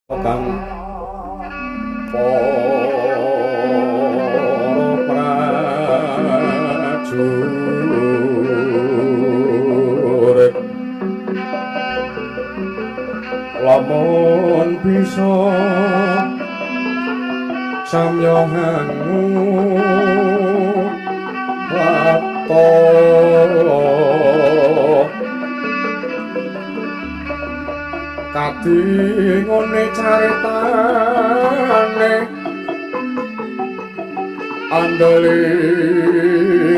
kang para prajurit lamun bisa samya hangu lato kadi ngene caritane andeli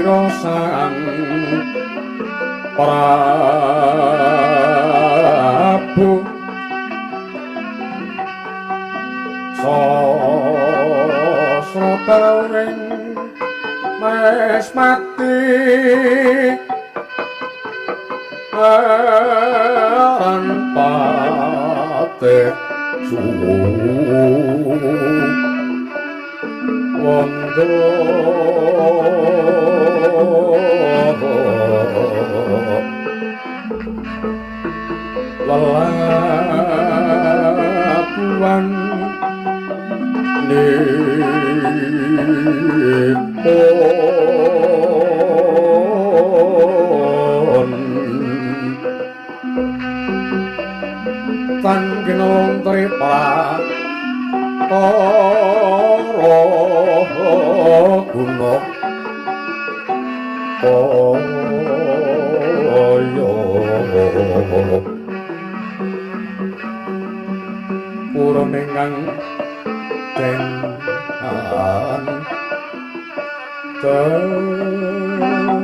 rosan Prabu sasrabaring mes mati pate wanda lelabuhan nipun tan kinong tripra para guna kaya purun ingkang dengan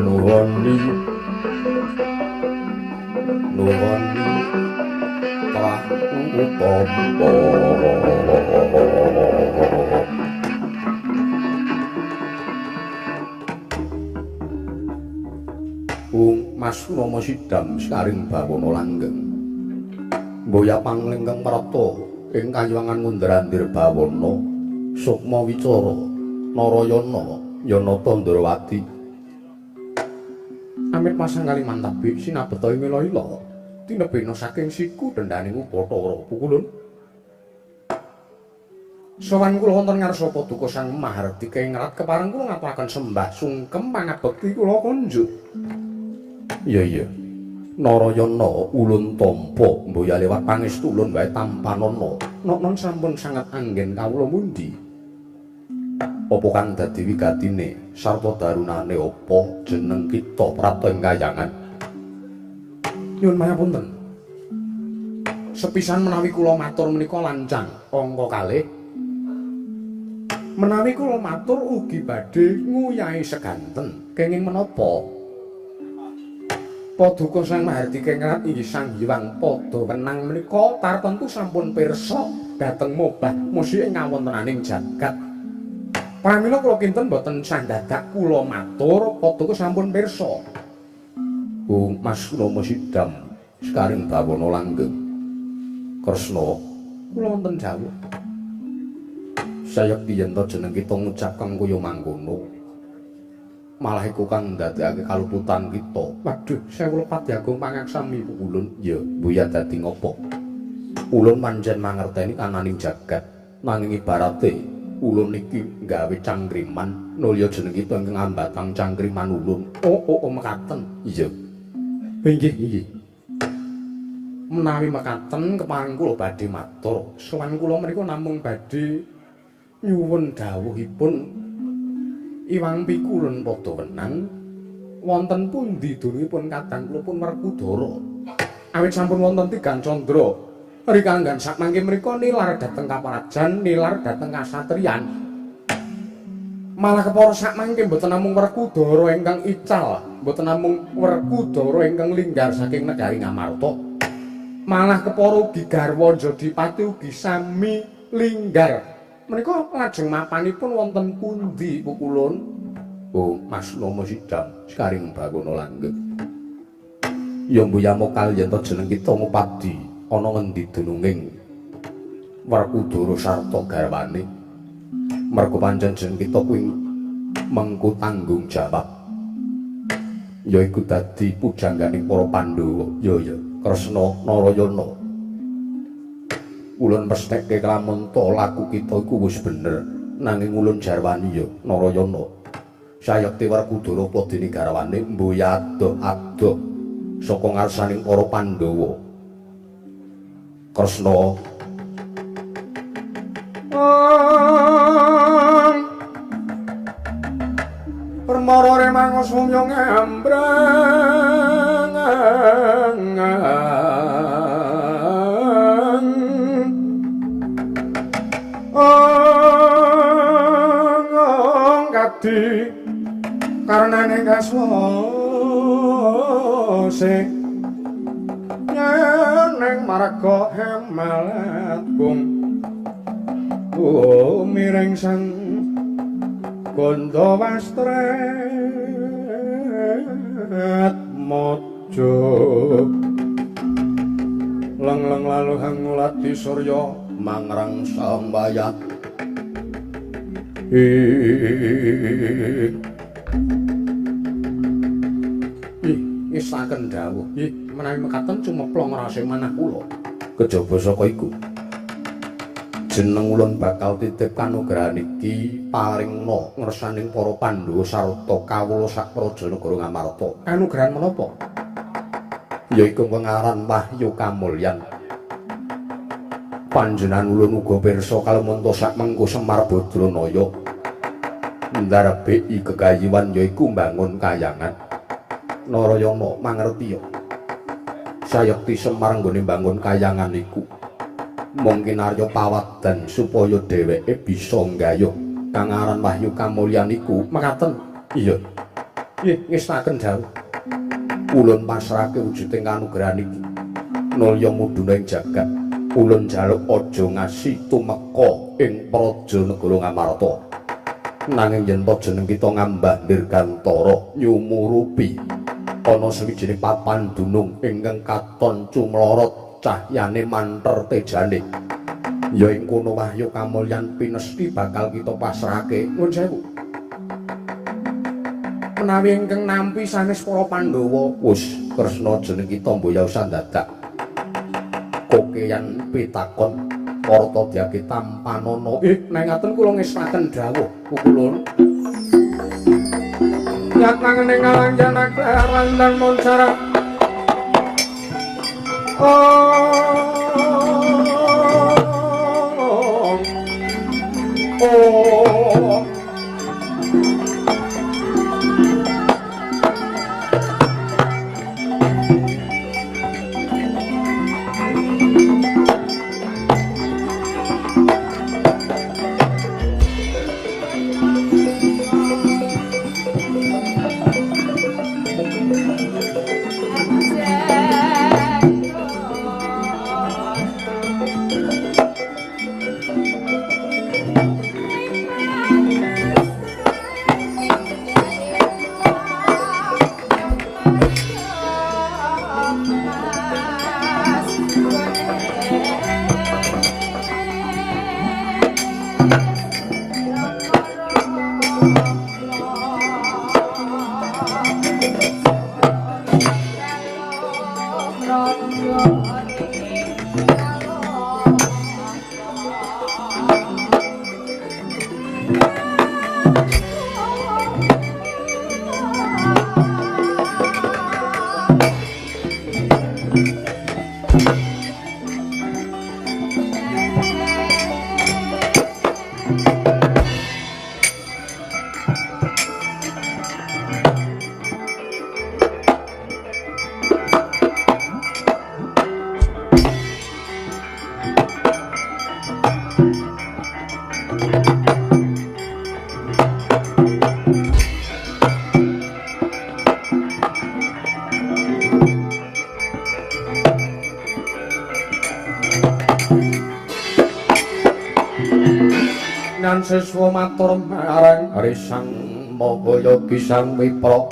nuwani Prabu Mas Rama Sidam Sekaring Bawana Langgeng Mboya panglingkang prata ing kayuwangan mundharandir Bawana Sukma Wicara Narayana Yanata Ndrawati Amit masanggali mantabi sinabeta ing ila-ila tinebena saking siku dendhaning Bathara Pukulun Sawan kula wonten ngarsa paduka Sang Maharti kengrat kepareng kula ngaturaken sembah sungkem pangabekti kula konjuk iya Narayana ulun tampa mboya liwat pangestu ulun wae tampanana non sampun sangat anggen kawula mundi apa kang dadi wigatine sarta darunane apa jeneng kita prapta ing kayangan nyuwun mayapunten sepisan menawi kula matur menika lancang angka kalih menawi kula matur ugi badhe nguyahi seganten kenging menapa Paduka Sang Maharti kengrat inggih Sang Hyang Pada Wenang menika tartentu sampun pirsa dhateng mobah musik ing kawontenaning jagat. Pramila kula kinten boten sandadak kula matur Paduka sampun pirsa. Mas Rama Sidam Sekaring Bawana Langgeng. Kresna kula wonten dawuh. Sayekti yen to jeneng kita ngucap kang kaya mangkono. Malah iku kang ndadekake kaluputan kita. Waduh, sewu pati agung pangaksami ulun. Ya, mbuya dadi ngopo? Ulun pancen mangerteni kananing jagat, nanging ibarate ulun iki gawe cangkriman, nulya jeneng kita ingkang ambatang cangkriman ulun. Oh, mekaten. Iya. Inggih. Menawi mekaten kepareng kula badhe matur. Sowan kula menika namung badhe nyuwun dawuhipun Iwang Pikulun Pada Wenang wonten pundi dunungipun kadang kula pun Werkudara awit sampun wonten tigang candra rikanggan sakmangke mriku nilar dhateng kaparajan nilar dhateng kasatriyan malah kepara sakmangke mboten namung Werkudara ingkang ical mboten namung Werkudara ingkang linggar saking negari Ngamarta malah kepara ugi garwa Jodipati ugi sami linggar menika lajeng mapanipun wonten pundi Pukulun? Mas Rama Sidam Sekaring Bawana Langgeng. Ya mbuya mokal yen to jeneng kita ngupadi ana ngendi dununging Werkudara sarta garwane. Merga pancen jeneng kita kuwi mengku tanggung jawab. yaiku dadi pujangganing para Pandhawa. Ya Kresna Narayana. Ulun mestheke lamun ta laku kita iku wis bener, nanging ulun jarwani ya Narayana. Sayekti Werkudara padene garwane mboya adoh-adoh saka ngarsaning para Pandhawa. Kresna permara remang sumya ngambrang kadi karenane kaswase neng marga hemalagung miring sang Gondo wastret mojo leng-leng lalu hangulati surya mangrang sambayat isaken dawuh menawi mekaten cumeplong rase manah kula kejaba saka iku jeneng ulun bakal titip kanugrahan iki paringna ngersaning para Pandhawa sarta kawula sak Prajanagara Ngamarta. Kanugrahan menapa? Yaiku pengaran Wahyu Kamulyan. Panjenengan ulun uga pirsa kalemonto sak mengko Semar Badranaya ndarebeki kekayiwan yaiku mbangun kayangan. Narayana mangerti ya. Sayekti Semar nggone mbangun kayangan iku mungkin arya pawadan supaya dheweke bisa nggayuh kang aran Wahyu Kamulyan iku mekaten. Iya. Nggih, ngestaken dawuh. Ulun pasrahake wujuding kanugrahan iki. Nulya mudhuna ing jagat. Ulun njaluk aja ngasi tumeka ing Prajanagara Ngamarta. Nanging yen jeneng kita ngambah dirgantara nyumurupi ana sawijining papan dunung ingkang katon cumlorot cahyane manter tejane. Ya ing kono Wahyu Kamulyan pinesti bakal kita pasrahake. Nuwun sewu. Menawi ingkang nampi sanes para Pandhawa, wus Kresna jeneng kita mboyaosan dadak. Kokeyan pitakon Parta Dyaki Tampanana. Nang ngaten kula ngestaken dawuh kulun. Yatnang ning alang-alang randang moncara. Nan siswa matur marang Risang Mahayogi Sang Wipra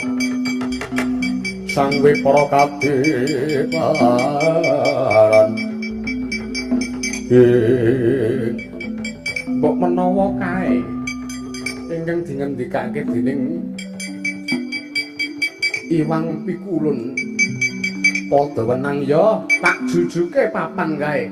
kadiparan mbok menawa kae ingkang dingendikake dening Iwang Pikulun padha wenang ya tak jujuke papan kae.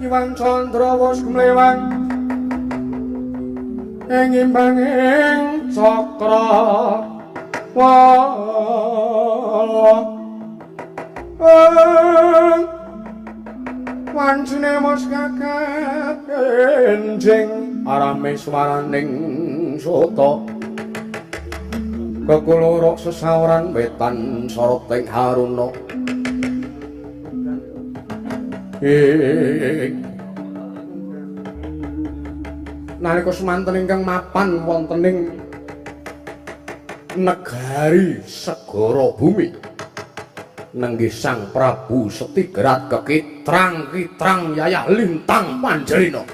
Iwang Candra wis mlewang ing imbanging cakra wancine mos kakat enjing arame swaraning soto kekuluruk sesawaran wetan soroting haruna nalika semanten ingkang mapan wontening negari segara bumi nenggih Sang Prabu Setigrat kekitrang-kitrang yayah lintang Panjerina.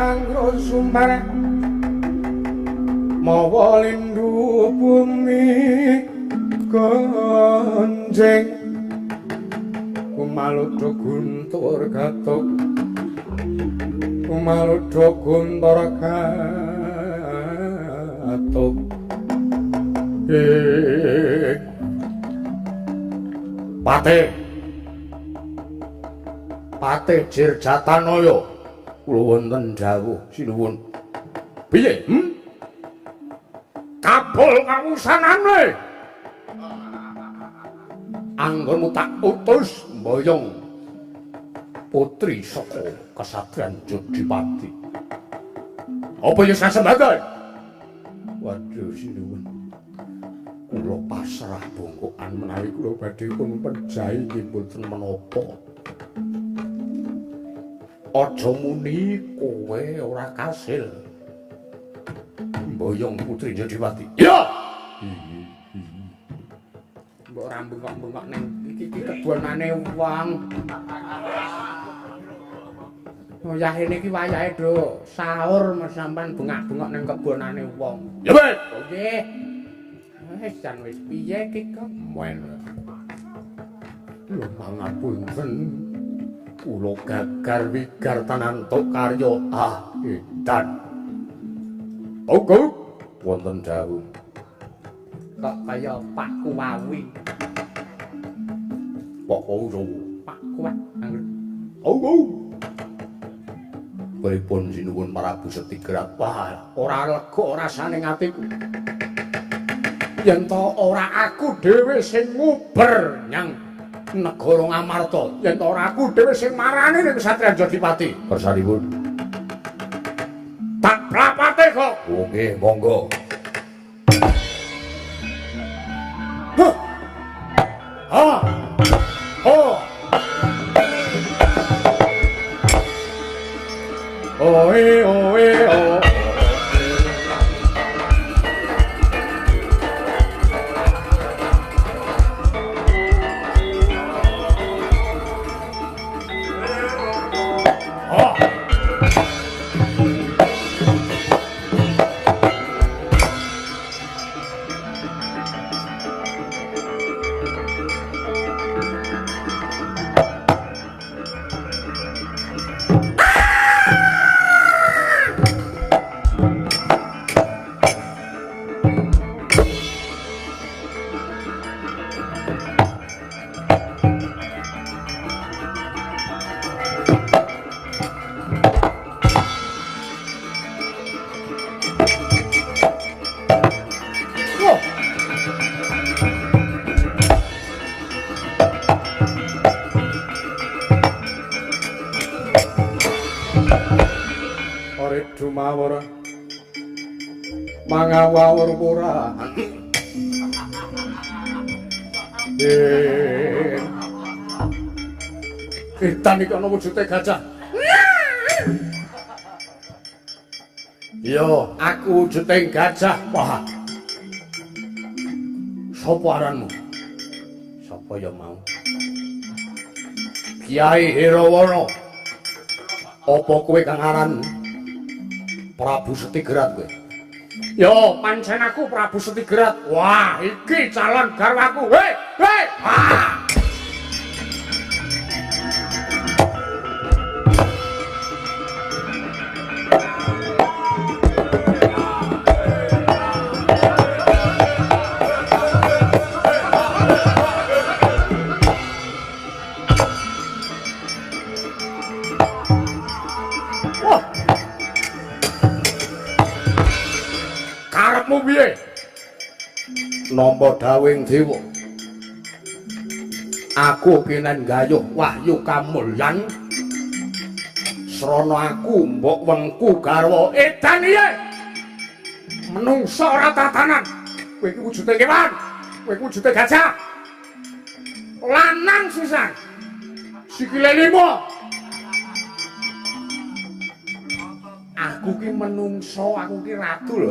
nganggo sumber mawa lindu bumi gonjeng kumaludha guntur gatuk kumaludha guntur gatuk Pate Jirjatanaya kula wonten dawuh sinuwun. Piye? Kabul kawusanane. Anggonmu tak utus mboyong putri saka kesatrian Jodipati. Apa ya sasembadan? Waduh sinuwun. Kula pasrah bongkokan menawi kula badhe pun penjahi nggih mboten menapa. Aja muni kowe ora kasil. Mboyong putri Jodipati. Ya. Mbok ora bengok-bengok ning iki kebonane wong. Wayahe niki wayahe do sahur mas sampean bengak-bengok ning kebonane wong. Ya, Bet. Nggih. Wis jan wis piye iki kok? Men. Lho pangapunten. Kula gagar wigar tanantuk karya edan. Oke, wonten dawuh. Kok kaya Pak Kuwawi. Kok ora Pak Kuwawi. Oh. Pripun sinuwun Prabu Setigrat? Wah, ora lega rasane atiku. Yen to ora aku dhewe sing nguber nyang negara Ngamarta, yen to ora aku dhewe sing marani ning Satriyan Jodipati. Kersanipun. Tak rapate kok. Nggih, monggo. Oh. Dumawur mangawur pura Edan iki ana wujude gajah. Yo, aku wujude gajah. Wah. Sopo aranmu? Sopo ya mau? Kyai Hirawana. Apa kowe kang aran Prabu Setigrat kowe? Yo, pancen aku Prabu Setigrat. Wah, iki calon garwaku. Hei! Ah! Piye? Nampa dawing dewa. Aku kenen gayuh wahyu kamulyan. Srana aku mbok wengku garwa edan iye. Menungsa ora tatanan. Kowe iki wujude kewan. Kowe iki wujude gajah. Lanang sisan. Sikile 5. Aku ki menungso, aku ki ratu lho,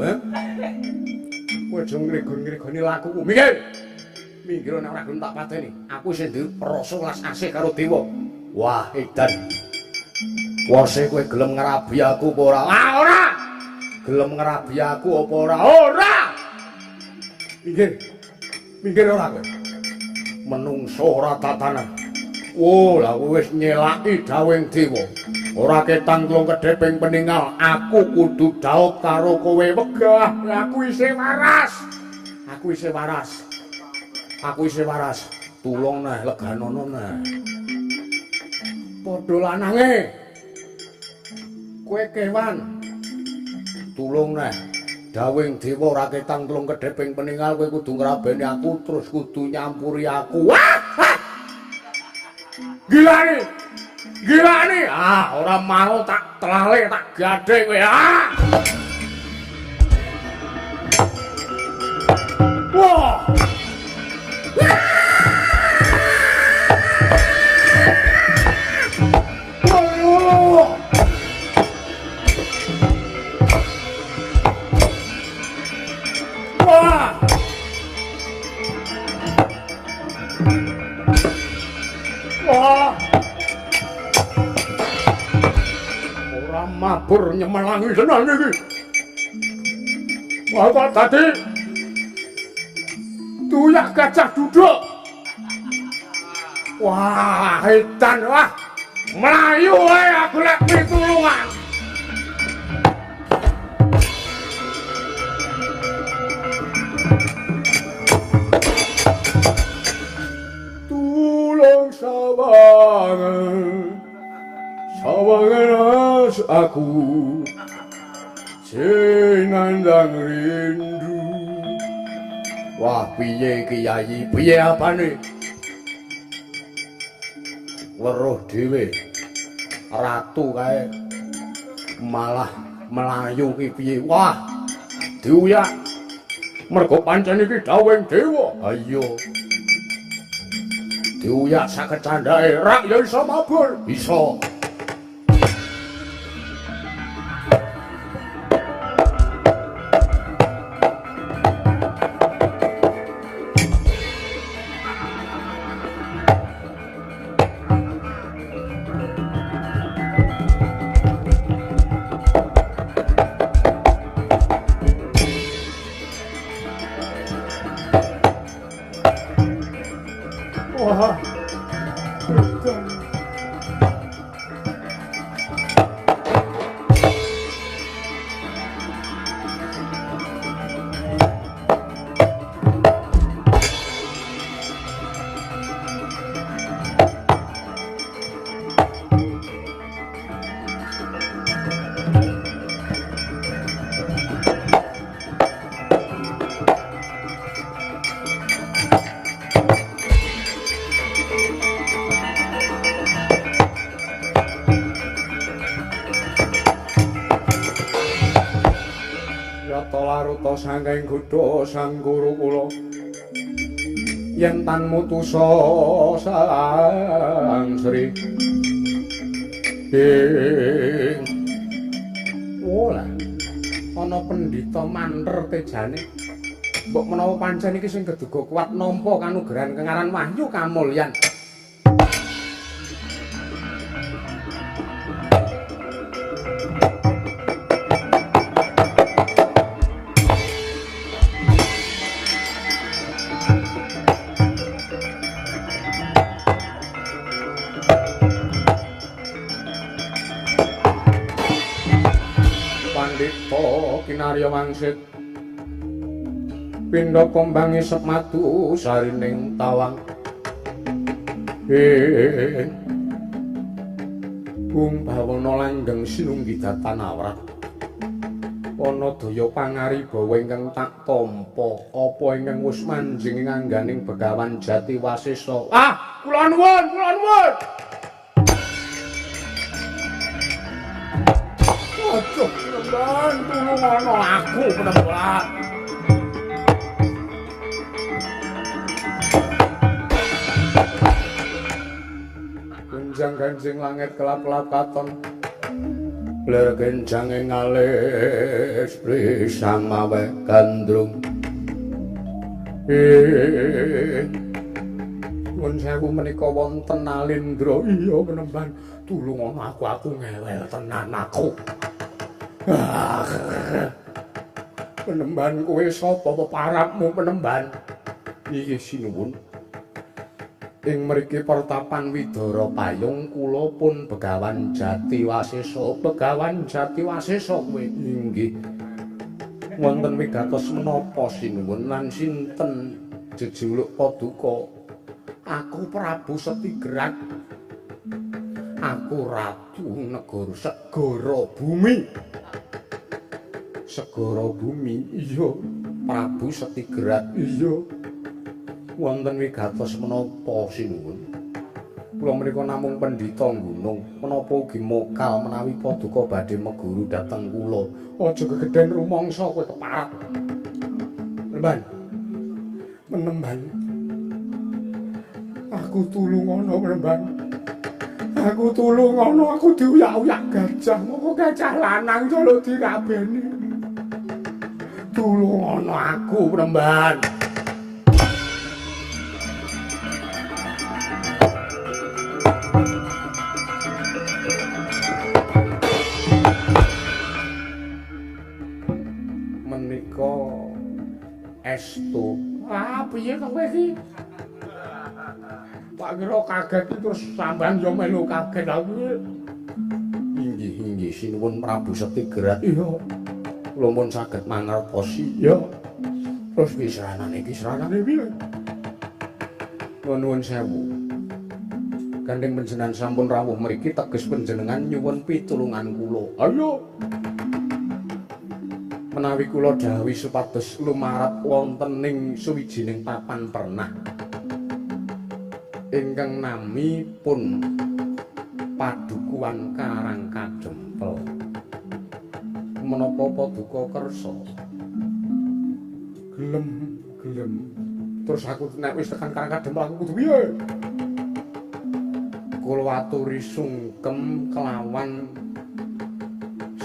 kowe aja ngregon-ngregoni lakuku. Minggir. Minggir nek ora gelem tak pateni. Aku sing duwe rasa welas asih karo dewa. Wah, edan. Wase kowe gelem ngrabi aku apa ora? Ah ora. Gelem ngrabi aku apa ora? Ora. Minggir. Minggir ora kowe. Menungso ora tatanan. Oh, lah wis nyelaki dawing dewa. Ora ketang klung kedheping peninggal, aku kudu daop karo kowe wegah. Aku isih waras. Aku isih waras. Aku isih waras. Tulung neh leganono neh. Padha lanange. Kowe kewan. Tulung neh. Dawing dewa ora ketang klung kedheping peninggal, kowe kudu ngrabeni aku terus kudu nyampuri aku. Wah! Gila nih! Gila nih! Ah, orang mau tak telale, tak gade kowe. Ah! Wah! Wah! Wah! Orang mabur nyemelangi tenan iki. Wah, kok tadi tuyak gajah duduk. Wah, edan wah. Melayu wae aku lek pitulungan. Tulung sawangan. Sawangan aku sing nandang rindu. Wah, piye Kiai? Piye apane? Weruh dhewe. Ratu kae malah melayu ki piye? Wah, diuyak. Mergo pancen iki dawing dewa. Ayo. Diuyak saged candhae rak ya iso mabur. Iso. Wah, laruta saking gudha sang guru kula yen tan mutusa sang Sri ora ana pendhita manter tejane mbok menawa pancen iki sing geduga kuat nampa kanugrahan kengaran wahyu kamulyan. Kinarya wangsit pindha kombangi semadu sarining tawang Bumbawana langgeng sinunggi datanawrat ana daya pangaribawa ingkang tak tampa apa ingkang wis manjing ing angganing Begawan Jati Wasesa. Ah, kula nuwun, kula nuwun. Aduh, tenan tulungono aku penempuran. Genjang ganjing langit kelap-kelap katon. Bler genjang ing alis prisang mawe Nuwun sewu menika wonten Nalendra. Iya Penemban, tulung ana aku ngewel tenan aku. Penemban kowe sapa peparapmu Penemban? Iki sinuwun. Ing mriki pertapan Widara Payung kula pun Begawan Jatiwasesa. Begawan Jatiwasesa kowe inggih. Wonten wigatos menapa sinuwun lan sinten jejuluk Paduka? Aku Prabu Setigrat. Aku Ratu Negara Segara Bumi. Segara Bumi, iya. Prabu Setigrat, iya. Wonten wigatos menapa sinuwun? Kula menika namung pendhita gunung, menapa ugi mokal menawi Paduka badhe meguru dhateng kula. Aja gegeden rumangsa kowe keparat. Penemban. Penemban. Aku tulungono Penemban. Aku tulungono, aku diuyak-uyak gajah, moko gajah lanang jalo dirabeni. Tulungono aku Penemban. Estu. Piye kowe iki? Tak kira kaget terus sampean yo melu kaget aku. Inggih sinuwun Prabu Setigrat. Iya. Kula mun saged mangertosi. Ya. Terus pisanane iki seranane piye? Nuwun sewu. Gandeng panjenengan sampun rawuh mriki teges panjenengan nyuwun pitulungan kula. Ayo. Menawi kula dawuh supados lumarat wonten ing suwijining papan pernah ingkang namipun Padukuhan Karang Kadempel. Menapa Paduka kersa? Gelem. Terus aku nek wis tekan Karang Kadempel aku kudu piye? Kula aturi sungkem kelawan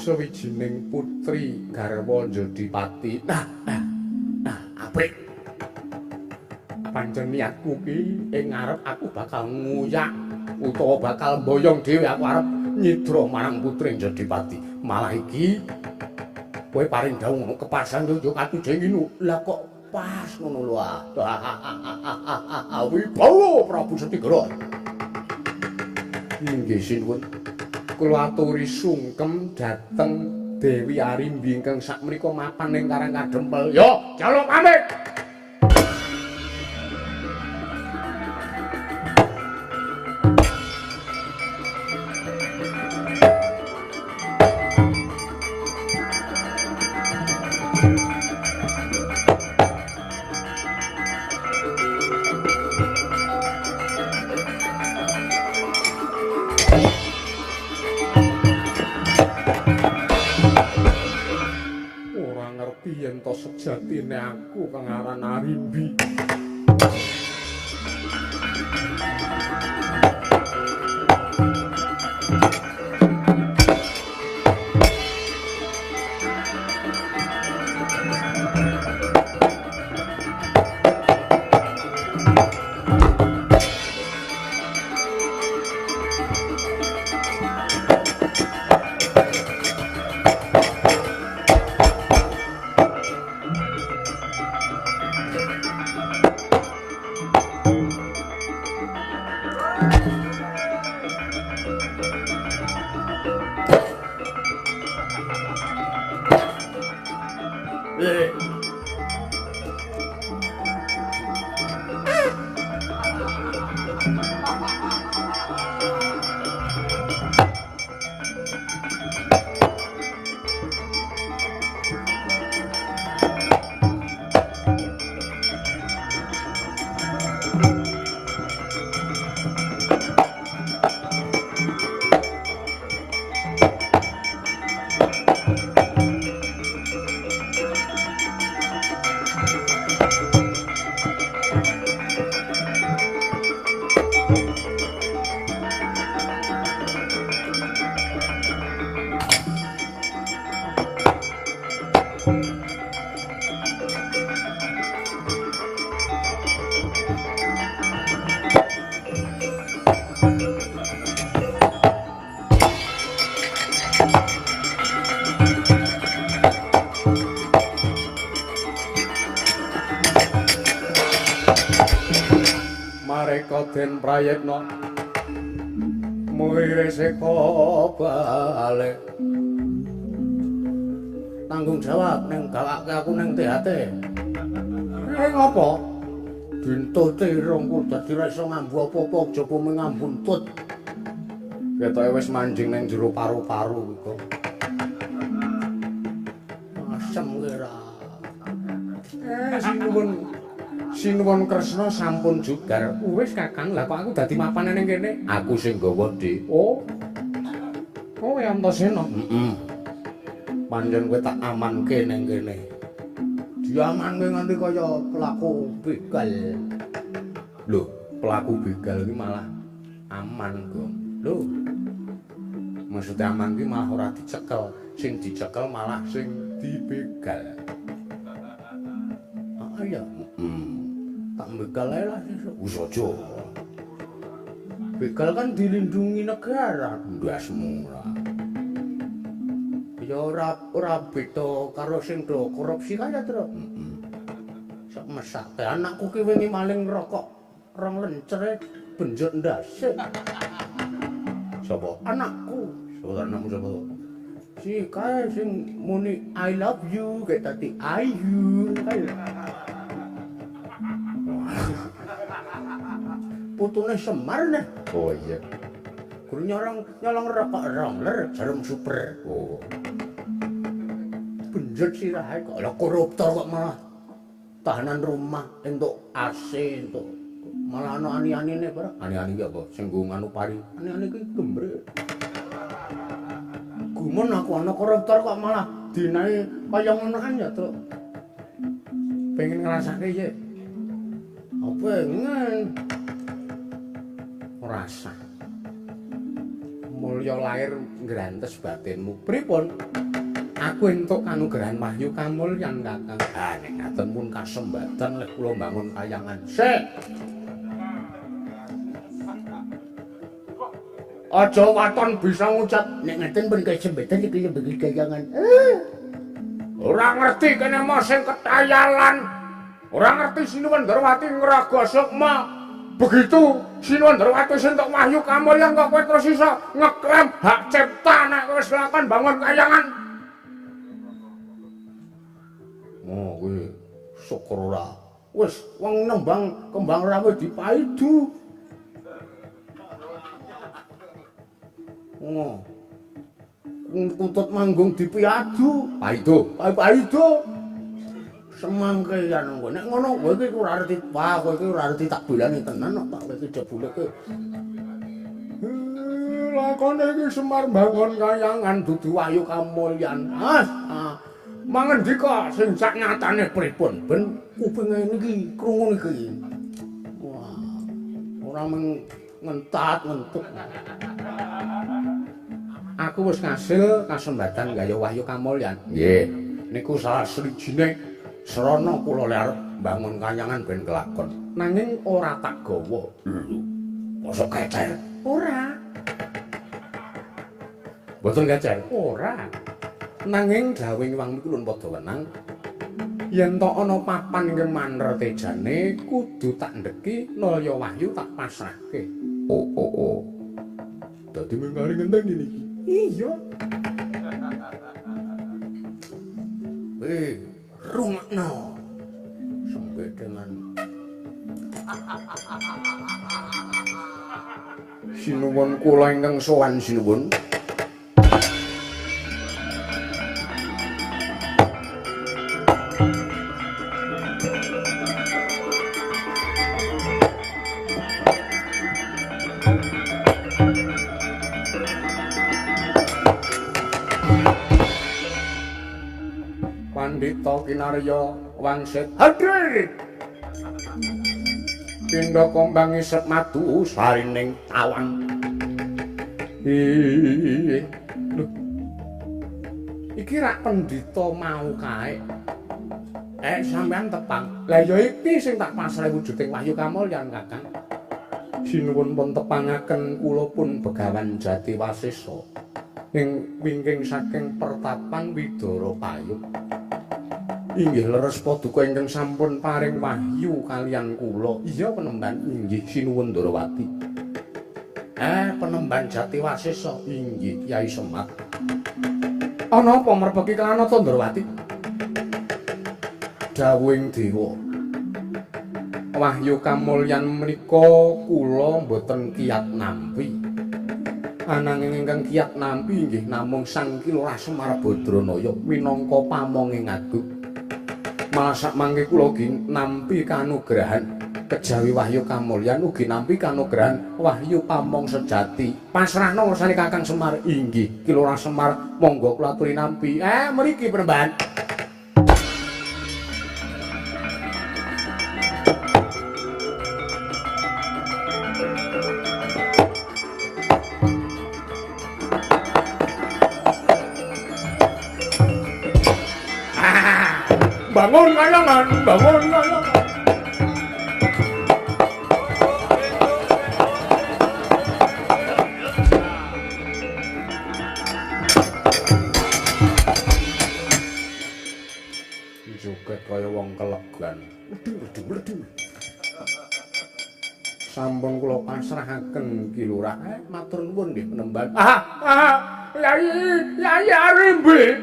sawijining putri garwa Jodipati. Nah, apik. Pancen niatku ki ing ngarep aku bakal nguyak utawa bakal mboyong dhewe aku arep nyidra marang putri Jodipati. Malah iki kowe paring dawuh ngono kepasan yo katujeng nginu. Lah kok pas ngono lho. Wibawa Prabu Setigrat. Inggih sinuwun. Kula aturi sungkem dhateng Dewi Arimbi ingkang sakmenika mapan ing Karang Kadempel. Yo, jaluk pamit. Sejatine aku kang aran Arimbi. nalika den prayekna muire seka balik tanggung jawab ning gawake aku ning THT ngopo dintute rongku dadi ra iso ngambu apa-apa jaba mengambuntut ketoke wis manjing ning jero paru-paru iku asem kira sinuwun Kresna sampun jugar wis Kakang lah kok aku dadi mapan ning kene aku sing gawa Dik oh Antasena pancen kowe tak amanke ning kene diamanke nganti kaya pelaku begal lho pelaku begal iki malah aman Gong lho maksudnya aman iki malah ora dicekel sing dicekel malah sing dibegal ya tak begal ae lah wis aja begal kan dilindungi negara ndasmu lah ya ora beda karo sing do korupsi kaya to sak mesake anakku ki wingi maling rokok rong lencer benjot ndase sapa anakku sapa si kae sing muni I love you kayak tadi ayu putune Semar nih oh iya guru nyolong rokok ronger jarum super oh benjot sirahe kok lho koruptor kok malah tahanan rumah entuk AC entuk malah ana ani-anine barang ani-ani iki apa sing nggo nganu pari ani-ani iki gembre gumun aku ana koruptor kok malah dinae kaya ngonoan ya Truk pengen ngrasake ye apa pengen rasa mulya lair ngrantes batinmu pripun aku entuk kanugrahan wahyu kamulyan Kakang nek ngaten pun kasembatan lek kula bangun kayangan sik aja waton bisa ngucap nek ngaten pun kasembatan iki bagi kayangan ora ngerti kene mah sing ketayalan ora ngerti Sinuwun Darwati ngraga sukma begitu Sinuwun Darwati sentuk wahyu kamulyan kok kowe terus iso ngeklaim hak cipta nek wis lakon bangun kayangan oh kuwi syukur ora wis wong nembang kembang rawe dipaidu oh kuntut manggung dipiadu paidu semangkean kowe nek ngono kowe iki ora arti wah kowe iki ora arti tak bilani tenan kok tak kowe iki jebuleke lakone iki Semar bangun kayangan dudu wahyu kamulyan Mas mangendika sing sak nyatane pripun ben kupinge niki krungu niki wah ora ngentat-ngentuk aku wis ngasil kasembatan gaya wahyu kamulyan nggih niku salah srijine srana kula arep bangun kayangan ben kelakon nanging ora tak gawa lho mosok kecer ora boten kecer ora nanging dawing wang niku lun padha wenang yen tok ana papan kemanre tejane kudu tak ndeki nulya wahyu tak pasrahke oh dadi mengkari ngenteng niki iya rungokno senggedengan Sinuwun kula ingkang sowan sinuwun Pandhita Kinarya Wangsit hadir pindha kombang isep madu sarining tawang lho iki rak pendhita mau kae sampean tepang lah ya iki sing tak pasrahe wujuding wahyu kamulyan Kakang sinuwun pun tepangaken kula pun Begawan Jati Wasesa ing wingking saking pertapan Widara Payung Inggih leres paduka ingkang sampun paring wahyu kaliyan kula. Iya Penemban, inggih sinuwun Ndrawati. Penemban Jatiwasesa, inggih Kyai Semar. Ana apa mrebeki kelanata Ndrawati? Dawuhing dewa. Wahyu kamulyan menika kula boten kiyat nampi. Ananging ingkang kiyat nampi inggih namung Sang Kilurah Semar Badranaya minangka pamonging agung. Malah sakmangke kula ugi nampi kanugrahan kejawi wahyu kamulyan ugi nampi kanugrahan wahyu pamong sejati. Pasrahna ngursane Kakang Semar inggih Kilurah Semar monggo kula aturi nampi. Mriki Penemban. Bangun kayangan, bangun kayangan. Joget kaya wong kelegan. Wedhu. Sampun kula pasrahaken Ki Lurah. Matur nuwun nggih Penemban. Yai Arimbi.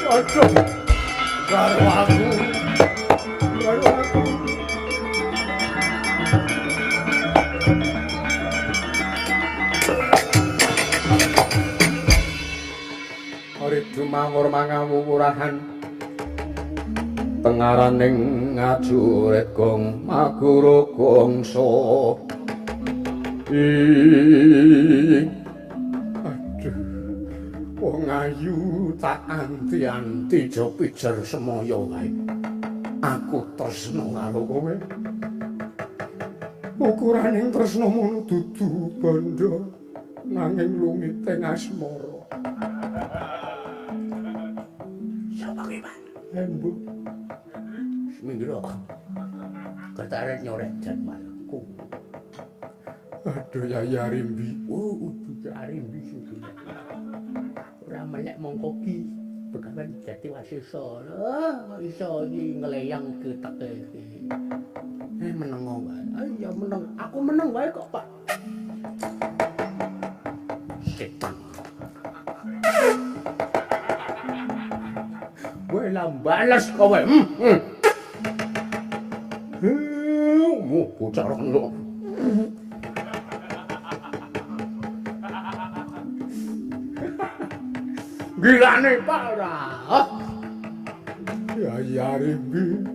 Aduh, karo aku. Urip dumawur mangawuwurahan tengaraning ngajurit gong maguru gongso. Wong ayu tak anti-anti jo pijer semaya wae. Aku tresna karo kowe. Ukuraning tresna mono dudu bandha nanging lumiting asmara. Sapa kowe, Pak? Mbok. Seminggu ketarik nyorek jadwalku. Aduh Yai Arimbi. Udah Arimbi sih. Ora melek mongko ki Begawan Jatiwasesa. Iso iki ngleyang keteke iki. Meneng wae. Ya meneng. Aku meneng wae kok, Pak. Setan. Kowe lambalas kowe. Bocah kok. Gilane parah. Yai Arimbi,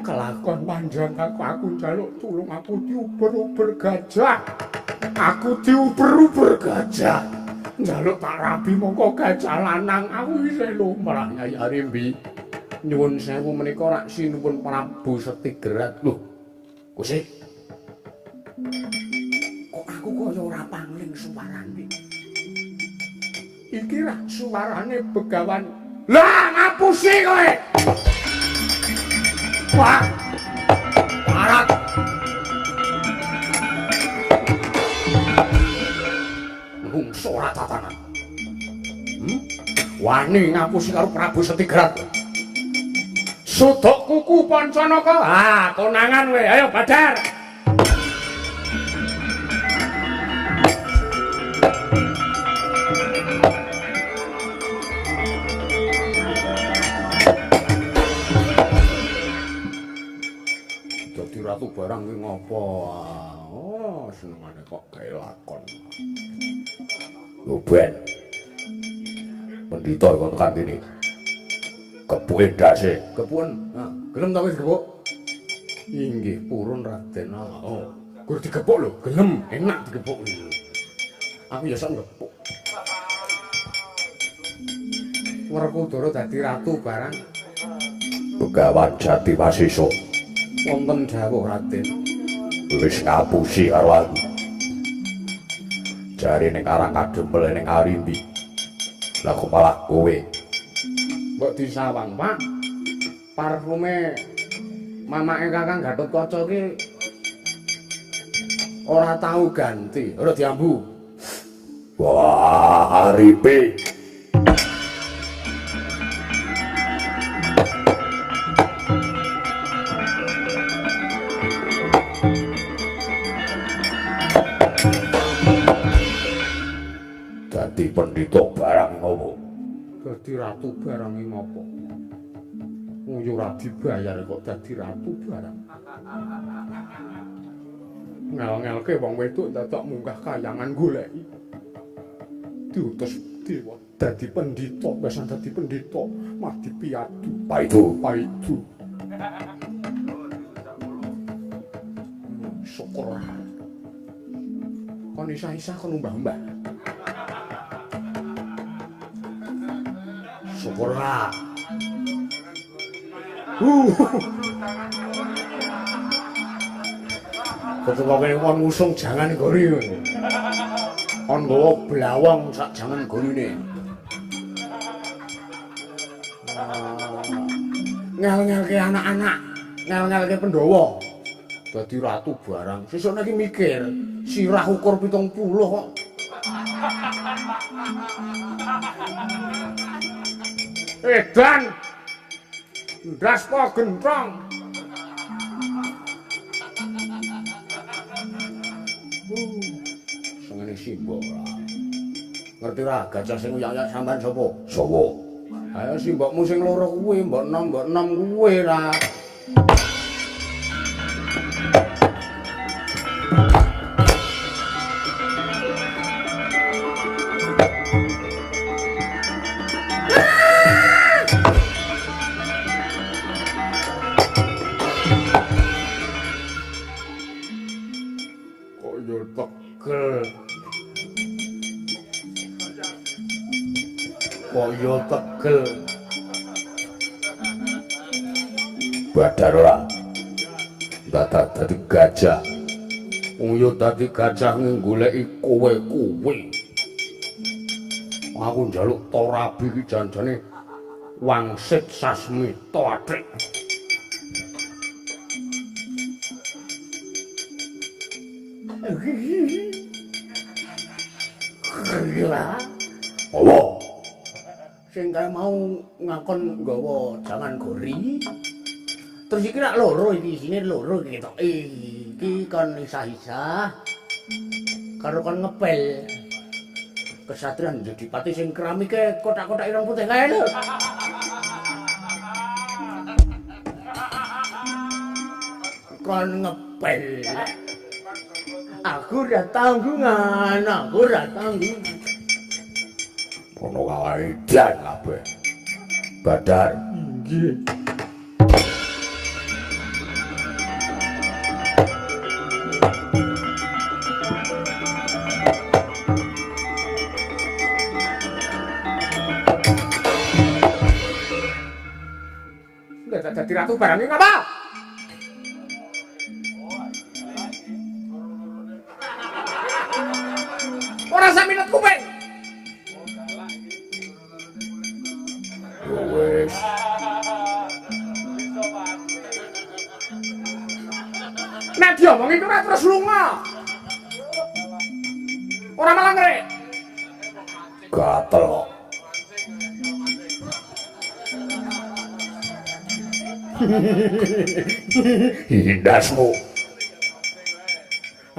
kelakon panjang aku njaluk tulung aku diuber-uber gajah. Aku diuber-uber gajah. Njaluk tak rabi mongko gajah lanang aku isih lumrah Yai Arimbi. Nyuwun sewu menika rak sinuwun Prabu Setigrat lho. Gusti. Kok aku kaya ora pangling suwarane. Iki rak suarane Begawan. Lah ngapusi kowe. Wah. Parat. Lungso ora tatanan. Wani ngapusi karo Prabu Setigrat. Sudok kuku Pancanaka. Konangan kowe. Ayo Badar. Ratu barang ki ngopo? Senengane kok gawe lakon. Lho Ben. Pendhita kok tekan kene. Kepuke ndase. Kepun. Gelem ta wis gepuk? Inggih purun Raden. Gur digepuk lho, gelem, enak digepuk. Aku ya sok gepuk. Werkudara dadi ratu barang. Begawan Jatiwasesa. Wonten dawuh Raden. Wis ngapusi karo aku. Jarine Karang Kadempel ning Arimbi. Lah kok malah kowe. Mbok disawang, Pak. parfume mamake Kakang Gatotkaca ki ora tau ganti, ora diambu. Wah, aripe. Dadi pendhita barang ngopo? Dadi ratu barang ngopo? Yo ora dibayar kok dadi ratu barang. Ngel-ngelke wong wedok dadak munggah kayangan goleki. Diutus dewa dadi pendhita, wis dadi pendhita, mati piadu. Paidu. Syukur. Kon isa-isa kon mbah-mbah. Syukurlah. Ketika kon ngusung jangan gori. Kon nggawa blawang sak jangan gorine. Ngel-ngelke anak-anak, ngel-ngelke Pandhawa. Dadi ratu barang. Sesuk iki mikir, sirah ukur 70 kok. Edan. Ndas po gentong. Sengene simbok lah. Ngerti ra gajah sing uyak-uyak sampean sapa? Sapa? Ayo simbokmu sing loro kuwi, mbok nom kuwi ra. Kaya tegel. Badar ora. Dadak dadi gajah. Yo dadi gajah nggoleki kowe kuwi. Aku njaluk Torabi ki janjane wangsit sasmita atik. Gila. Apa? Sing kae mau ngakon nggawa jangan gori. Terus iki rak loro iki isine loro ketok. Iki kon isah-isah karo kon ngepel. Kesatrian jadi pati sing keramike kotak-kotak ireng putih kae lho. Kon ngepel. Aku ora tanggungan, aku ora tanggungan. Ono kae dan kabeh. Badar. Nggih. Ndak dadi ratu barang ngapa? Ora saminat kuping. Wes. Nek diomong itu ora terus lunga. Ora malah ngrek. Gatel kok. Hindasmu.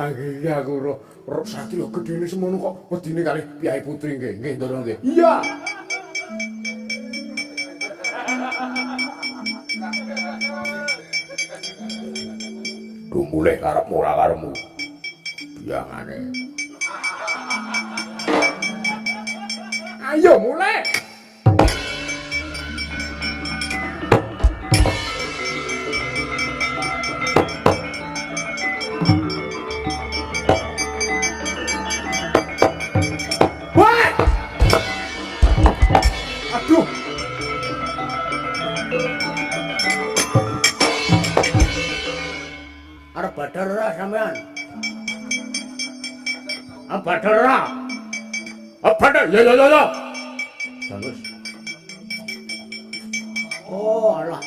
Akhirnya aku roh satria gedene semono kok wedine kali Kyai Putri nggih. Nggih, Ndara nggih. Iya. Mulih karepmu ora karepmu. Biyangane. Ayo mulai. Woi! Aduh. Arep badar ora sampean? Arep badar ora? Arep badar ya. Bagus. Oh, alah.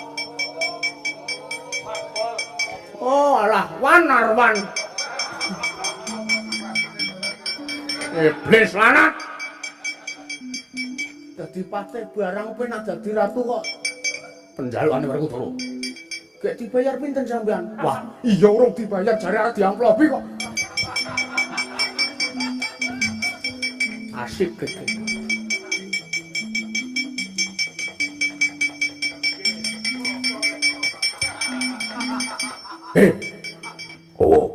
Oh, alah, Wan Arwan. Iblis lanat. Dadi patih barang penak dadi ratu kok. Penjalukane Werkudara. Gek dibayar pinten sampean? Wah, iya urung dibayar jare arep diamplopi kok. Asik gede. Oh,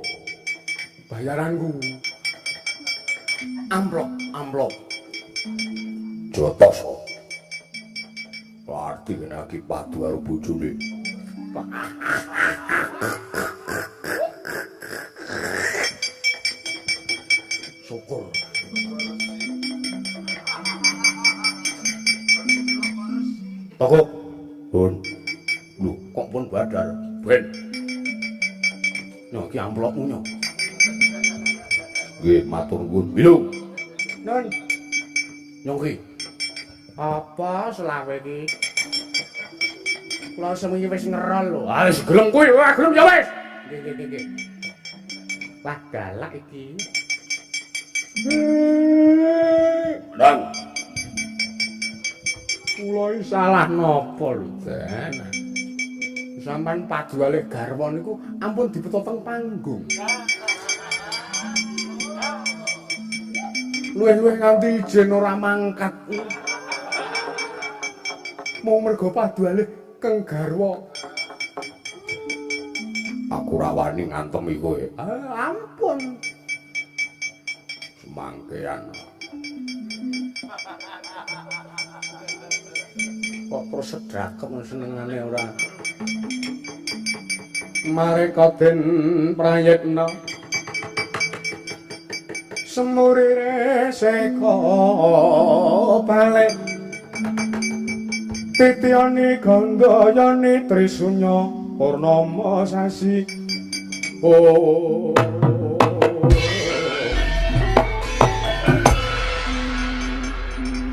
bayaranku. Amplop. Jotoso. Arti lagi padu karo bojone. Syukur. Toko. Pun. Lho, kok pun badar? Ben. Nyo iki amplopmu nyo. Nggih, matur nuwun. Bilung. Nun. Nyongki. Apa selawe iki? Kula semenyi wis ngerol lho. Ah wis gelem kuwi, wah gelem ya wis. Nggih. Wah galak iki. Nang. Kula iki salah napa lho, Den? Sampeyan padu kalih garwa niku ampun dipeta teng panggung. Luwih-luwih nganti ijen ora mangkat. Mau mergo padu kalih keng garwa. Aku ra wani ngantem kowe. Ampun. Semangkean. Kok terus sedrakem senengane ora. Mareka den prayekna semurire seka balik titiane gandayane trisunya purnama sasi oh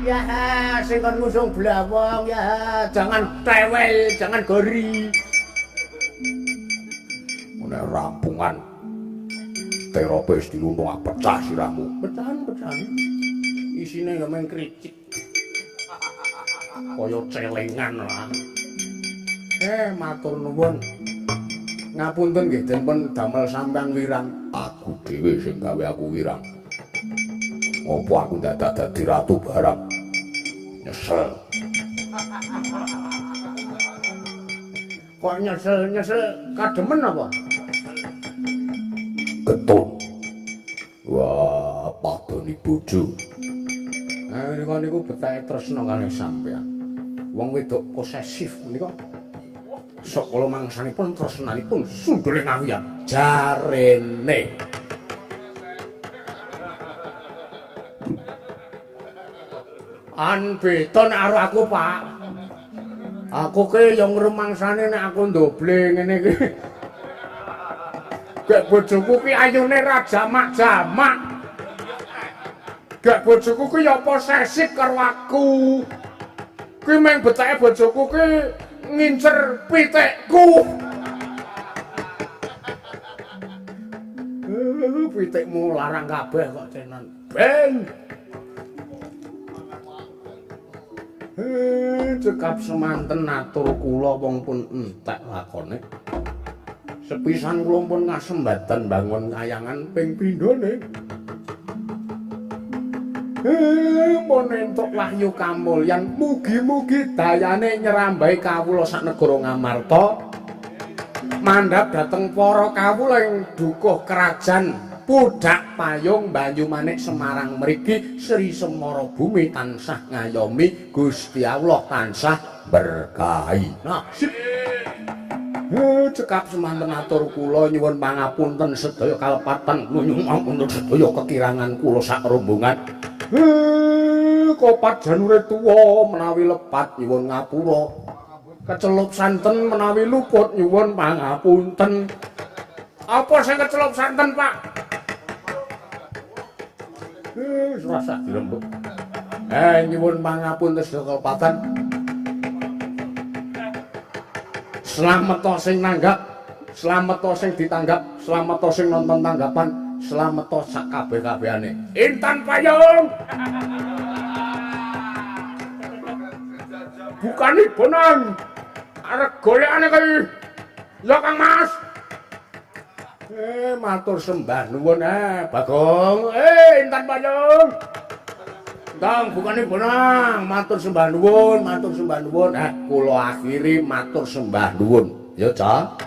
ya sing kon ngusung blawong ya jangan tewel jangan gori Nek rampungan terope wis dilunung pecah sirahmu. pecahan isine ya meng kricik kaya celengan lah matur nuwun ngapunten nggih den pun damel sampean wirang Aku dhewe sing gawe aku wirang. Ngopo aku dadak dadi ratu barang. Nyesel. kok nyesel kademen apa Ketun. Wah, padoni bojo. niku betake tresna kalih sampean wong wedok posesif menika sok kala mangsanipun tresnanipun sundule ngawian jarene an beton karo aku Pak aku ki yo ngrumangsane nek aku ndoble ngene iki gek bojoku ki ayune ra jamak-jamak gek bojoku ki yo posesif karo aku ki meng betake bojoku ki ngincer pitikku pitikmu larang kabeh kok tenan ben cekap semanten atur kula wong pun entek lakone sepisan kula pun ngasembatan bangun kayangan ping pindhone mun entuk wahyu kamulyan mugi-mugi dayane nyerambai kawula sak negara Ngamarta mandhap dhateng para kawula ing dukuh krajan Pudak Payung Banyumanik Semarang mriki Sri Semara Bumi tansah ngayomi Gusti Allah tansah berkahi. Nah, sip. Cekap semanten atur kula nyuwun pangapunten sedaya kalepatan nyuwun pangapunten sedaya kekirangan kula sak rombongan. Kopat janure tuwa menawi lepat nyuwun ngapura. Kecelup santen menawi luput nyuwun pangapunten. Apa sing kecelup santen, Pak? Rasa dirembuk. Nyuwun pangapunten sedaya kalepatan. Slamet sing nanggap Slamet to sing ditanggap, slamet to sing nonton tanggapan, slamet to sak kabeh-kabehane. Intan Payung. Bukani bonan. Arep golekane kuwi. Ya Kang Mas. Matur sembah nuwun Bagong. Intan Payung. Kang bukane bonang, matur sembah nuwun, matur sembah nuwun. Kula akhiri matur sembah nuwun. Ya, Cak.